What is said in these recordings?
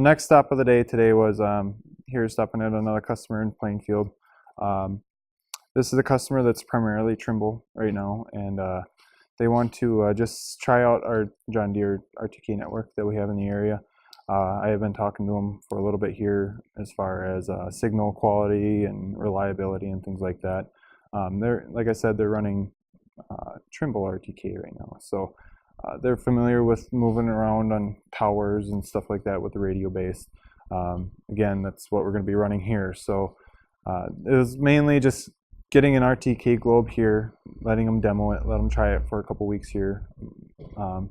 the next stop of the day today was here stopping at another customer in Plainfield. This is a customer that's primarily Trimble right now, and they want to just try out our John Deere RTK network that we have in the area. I have been talking to them for a little bit here as far as signal quality and reliability and things like that. Like I said, they're running Trimble RTK right now, so they're familiar with moving around on towers and stuff like that with the radio base. Again, that's what we're going to be running here. So it was mainly just getting an RTK globe here, letting them demo it, let them try it for a couple weeks here. And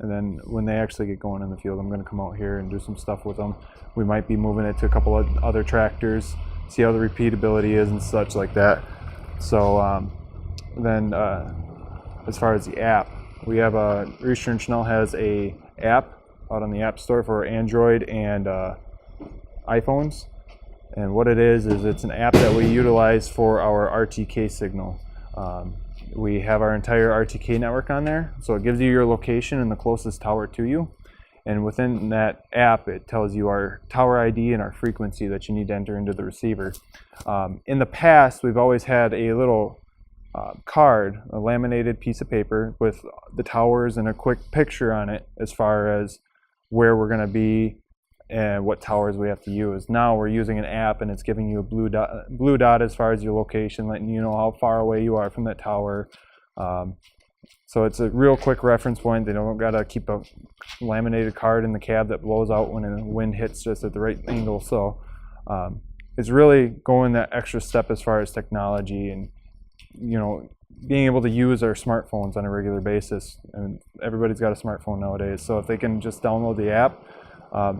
then when they actually get going in the field, I'm going to come out here and do some stuff with them. We might be moving it to a couple of other tractors, see how the repeatability is and such like that. So then as far as the app, we have Riesterer Schnell has a app out on the App Store for Android and iPhones. And what it is it's an app that we utilize for our RTK signal. We have our entire RTK network on there, so it gives you your location and the closest tower to you. And within that app, it tells you our tower ID and our frequency that you need to enter into the receiver. In the past, we've always had a little card, a laminated piece of paper with the towers and a quick picture on it as far as where we're going to be and what towers we have to use. Now we're using an app, and it's giving you a blue dot as far as your location, letting you know how far away you are from that tower. So it's a real quick reference point. They don't got to keep a laminated card in the cab that blows out when the wind hits just at the right angle. So it's really going that extra step as far as technology and being able to use our smartphones on a regular basis. And everybody's got a smartphone nowadays, so if they can just download the app.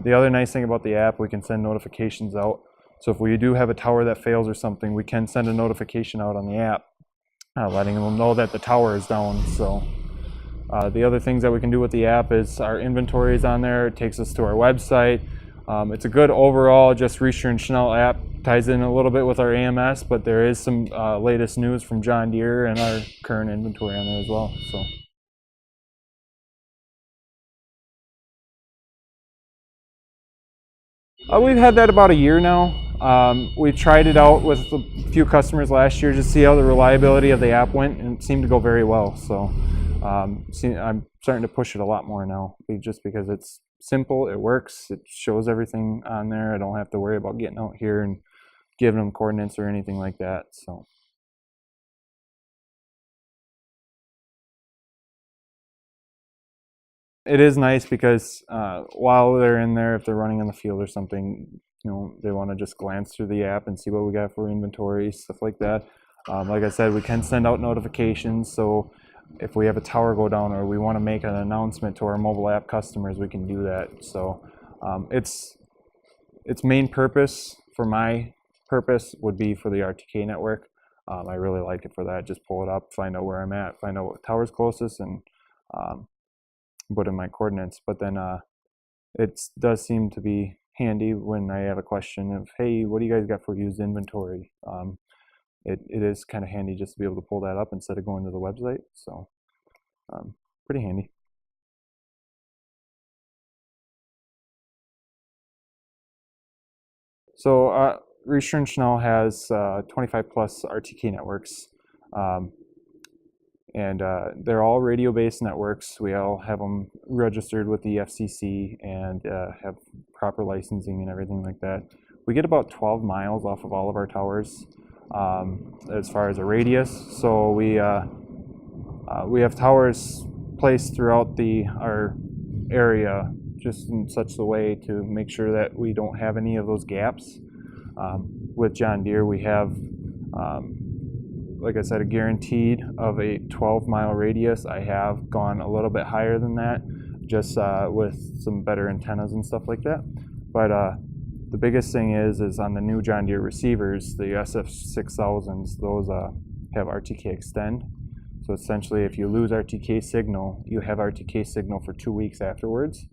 The other nice thing about the app, we can send notifications out. So if we do have a tower that fails or something, we can send a notification out on the app, letting them know that the tower is down. So the other things that we can do with the app is our inventory is on there. It takes us to our website. It's a good overall, just Riesterer Schnell app. Ties in a little bit with our AMS, but there is some latest news from John Deere and our current inventory on there as well. So. We've had that about a year now. We tried it out with a few customers last year to see how the reliability of the app went, and it seemed to go very well. So I'm starting to push it a lot more now, just because it's simple, it works, it shows everything on there. I don't have to worry about getting out here and giving them coordinates or anything like that. So. It is nice because while they're in there, if they're running in the field or something, they want to just glance through the app and see what we got for inventory, stuff like that. Like I said, we can send out notifications, so if we have a tower go down or we want to make an announcement to our mobile app customers, we can do that. So its main purpose, for my purpose, would be for the RTK network. I really like it for that. Just pull it up, find out where I'm at, find out what tower's closest, and put in my coordinates. But then it does seem to be handy when I have a question of, hey, what do you guys got for used inventory? It is kind of handy just to be able to pull that up instead of going to the website. So pretty handy. So Riesterer Schnell has 25 plus RTK networks. And they're all radio-based networks. We all have them registered with the FCC and have proper licensing and everything like that. We get about 12 miles off of all of our towers as far as a radius. So we have towers placed throughout our area, just in such a way to make sure that we don't have any of those gaps. With John Deere, we have like I said, a guaranteed of a 12-mile radius. I have gone a little bit higher than that, just with some better antennas and stuff like that. But the biggest thing is on the new John Deere receivers, the SF6000s, those have RTK extend. So essentially, if you lose RTK signal, you have RTK signal for 2 weeks afterwards,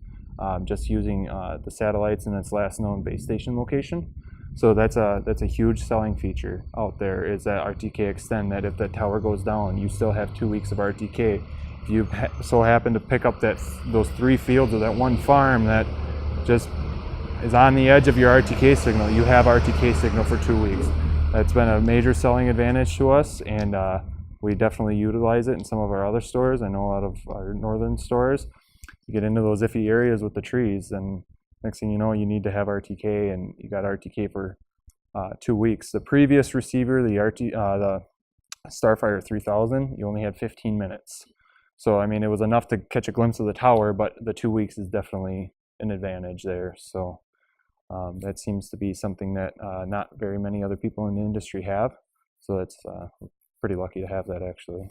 just using the satellites and its last known base station location. So that's a huge selling feature out there, is that RTK extend, that if the tower goes down, you still have 2 weeks of RTK. If you so happen to pick up those 3 fields or that one farm that just is on the edge of your RTK signal, you have RTK signal for 2 weeks. That's been a major selling advantage to us, and we definitely utilize it in some of our other stores. I know a lot of our northern stores, you get into those iffy areas with the trees, and next thing you know, you need to have RTK, and you got RTK for 2 weeks. The previous receiver, the Starfire 3000, you only had 15 minutes. So, I mean, it was enough to catch a glimpse of the tower, but the 2 weeks is definitely an advantage there. So that seems to be something that not very many other people in the industry have. So that's pretty lucky to have that, actually.